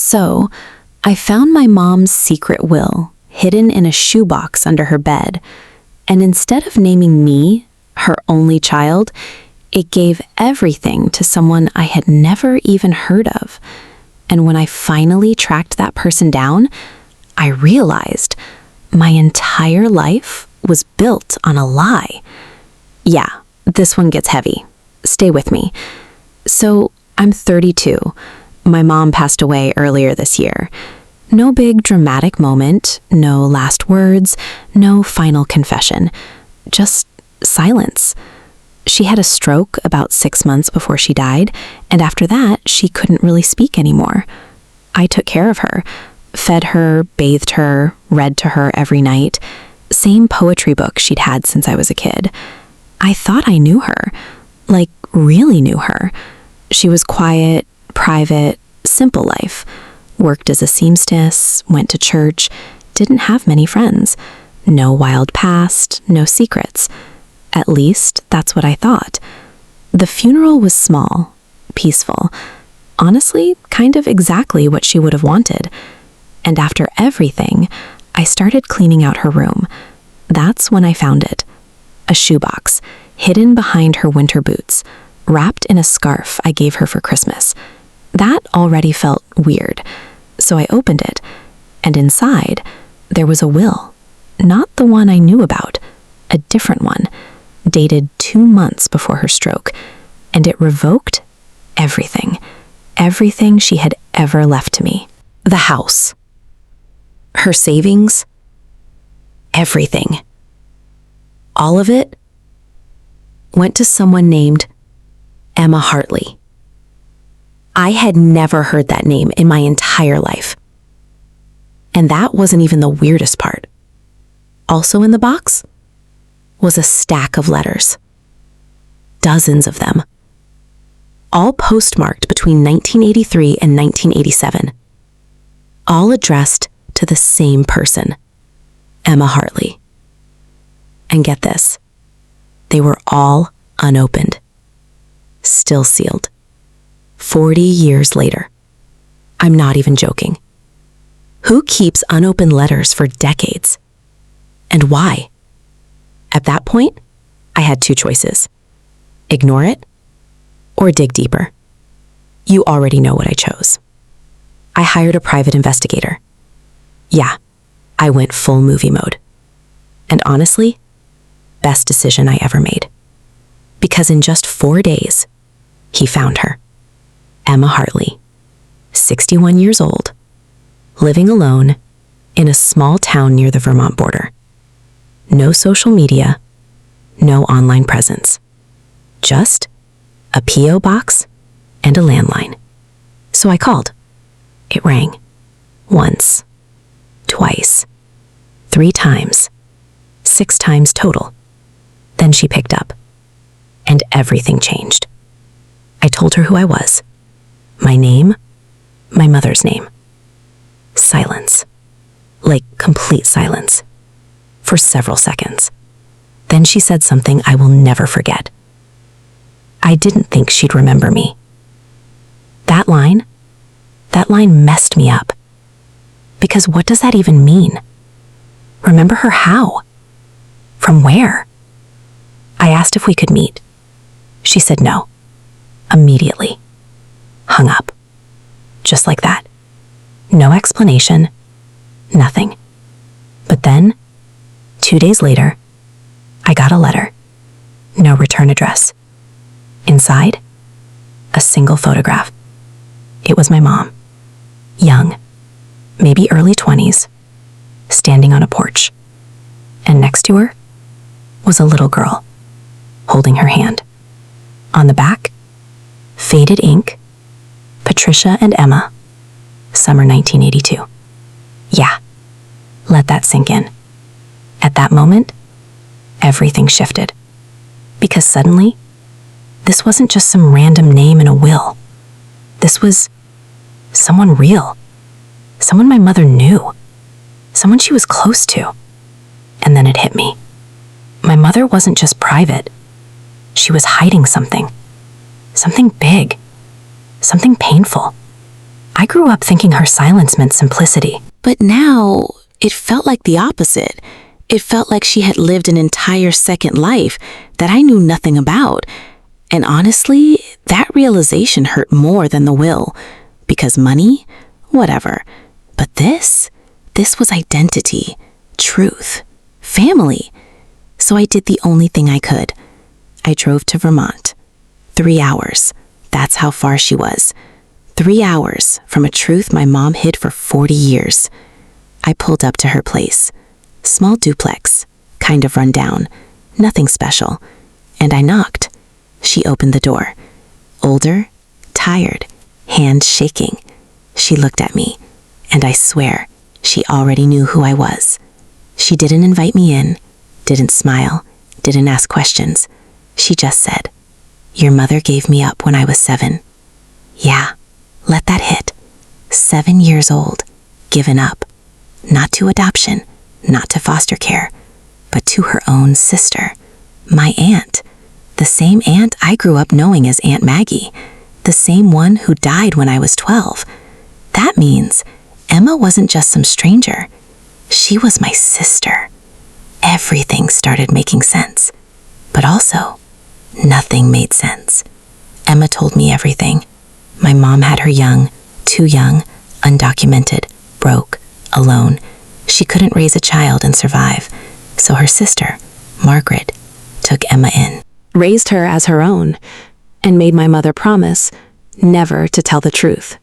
So, I found my mom's secret will hidden in a shoebox under her bed, and instead of naming me, her only child, it gave everything to someone I had never even heard of. And when I finally tracked that person down, I realized my entire life was built on a lie. Yeah, this one gets heavy. Stay with me. So, I'm 32. My mom passed away earlier this year. No big dramatic moment, no last words, no final confession. Just silence. She had a stroke about 6 months before she died, and after that, she couldn't really speak anymore. I took care of her, fed her, bathed her, read to her every night. Same poetry book she'd had since I was a kid. I thought I knew her, like really knew her. She was quiet, private, simple life. Worked as a seamstress, went to church, didn't have many friends. No wild past, no secrets. At least, that's what I thought. The funeral was small, peaceful. Honestly, kind of exactly what she would have wanted. And after everything, I started cleaning out her room. That's when I found it. A shoebox, hidden behind her winter boots, wrapped in a scarf I gave her for Christmas. That already felt weird. So I opened it, and inside, there was a will. Not the one I knew about, a different one, dated 2 months before her stroke, and it revoked everything. Everything she had ever left to me. The house. Her savings. Everything. All of it went to someone named Emma Hartley. I had never heard that name in my entire life. And that wasn't even the weirdest part. Also in the box was a stack of letters. Dozens of them. All postmarked between 1983 and 1987. All addressed to the same person, Emma Hartley. And get this, they were all unopened. Still sealed. 40 years later. I'm not even joking. Who keeps unopened letters for decades? And why? At that point, I had 2 choices. Ignore it or dig deeper. You already know what I chose. I hired a private investigator. Yeah, I went full movie mode. And honestly, best decision I ever made. Because in just 4 days, he found her. Emma Hartley, 61 years old, living alone in a small town near the Vermont border. No social media, no online presence. Just a P.O. box and a landline. So I called. It rang. Once, twice, 3 times, 6 times total. Then she picked up, and everything changed. I told her who I was. My name, my mother's name. Silence. Like complete silence. For several seconds. Then she said something I will never forget. I didn't think she'd remember me. That line messed me up. Because what does that even mean? Remember her how? From where? I asked if we could meet. She said no. Immediately. Hung up. Just like that. No explanation. Nothing. But then, 2 days later, I got a letter. No return address. Inside, a single photograph. It was my mom. Young, maybe early 20s, standing on a porch. And next to her was a little girl, holding her hand. On the back, faded ink, Patricia and Emma, summer 1982. Yeah, let that sink in. At that moment, everything shifted. Because suddenly, this wasn't just some random name in a will. This was someone real. Someone my mother knew. Someone she was close to. And then it hit me. My mother wasn't just private. She was hiding something. Something big. Something painful. I grew up thinking her silence meant simplicity. But now, it felt like the opposite. It felt like she had lived an entire second life that I knew nothing about. And honestly, that realization hurt more than the will. Because money? Whatever. But this was identity, truth, family. So I did the only thing I could. I drove to Vermont. 3 hours. That's how far she was. 3 hours from a truth my mom hid for 40 years. I pulled up to her place. Small duplex, kind of run down, nothing special. And I knocked. She opened the door. Older, tired, hands shaking. She looked at me, and I swear, she already knew who I was. She didn't invite me in, didn't smile, didn't ask questions. She just said, "Your mother gave me up when I was 7. Yeah, let that hit. 7 years old, given up. Not to adoption, not to foster care, but to her own sister, my aunt. The same aunt I grew up knowing as Aunt Maggie, the same one who died when I was 12. That means Emma wasn't just some stranger. She was my sister. Everything started making sense. But also, nothing made sense. Emma told me everything. My mom had her young, too young, undocumented, broke, alone. She couldn't raise a child and survive. So her sister, Margaret, took Emma in, raised her as her own, and made my mother promise never to tell the truth.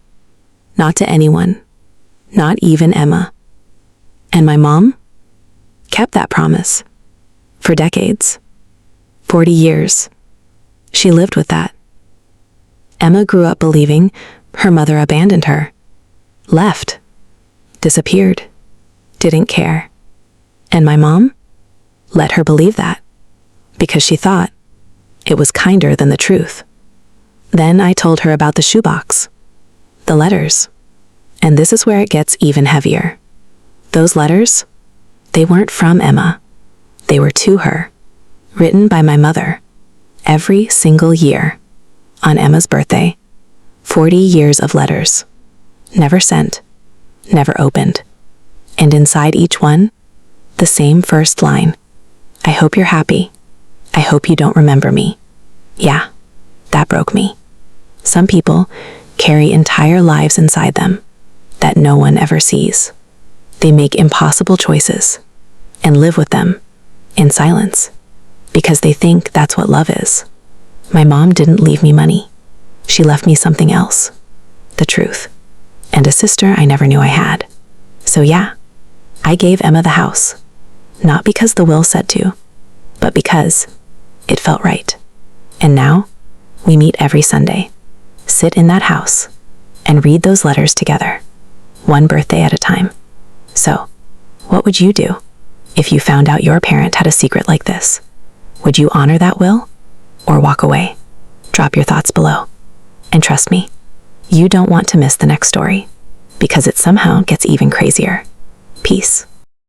Not to anyone, not even Emma. And my mom kept that promise for decades, 40 years. She lived with that. Emma grew up believing her mother abandoned her, left, disappeared, didn't care. And my mom let her believe that because she thought it was kinder than the truth. Then I told her about the shoebox, the letters, and this is where it gets even heavier. Those letters, they weren't from Emma. They were to her, written by my mother, every single year, on Emma's birthday. 40 years of letters, never sent, never opened. And inside each one, the same first line. I hope you're happy. I hope you don't remember me. Yeah, that broke me. Some people carry entire lives inside them that no one ever sees. They make impossible choices and live with them in silence because they think that's what love is. My mom didn't leave me money. She left me something else, the truth, and a sister I never knew I had. So yeah, I gave Emma the house, not because the will said to, but because it felt right. And now, we meet every Sunday, sit in that house, and read those letters together, one birthday at a time. So, what would you do if you found out your parent had a secret like this? Would you honor that will or walk away? Drop your thoughts below. And trust me, you don't want to miss the next story because it somehow gets even crazier. Peace.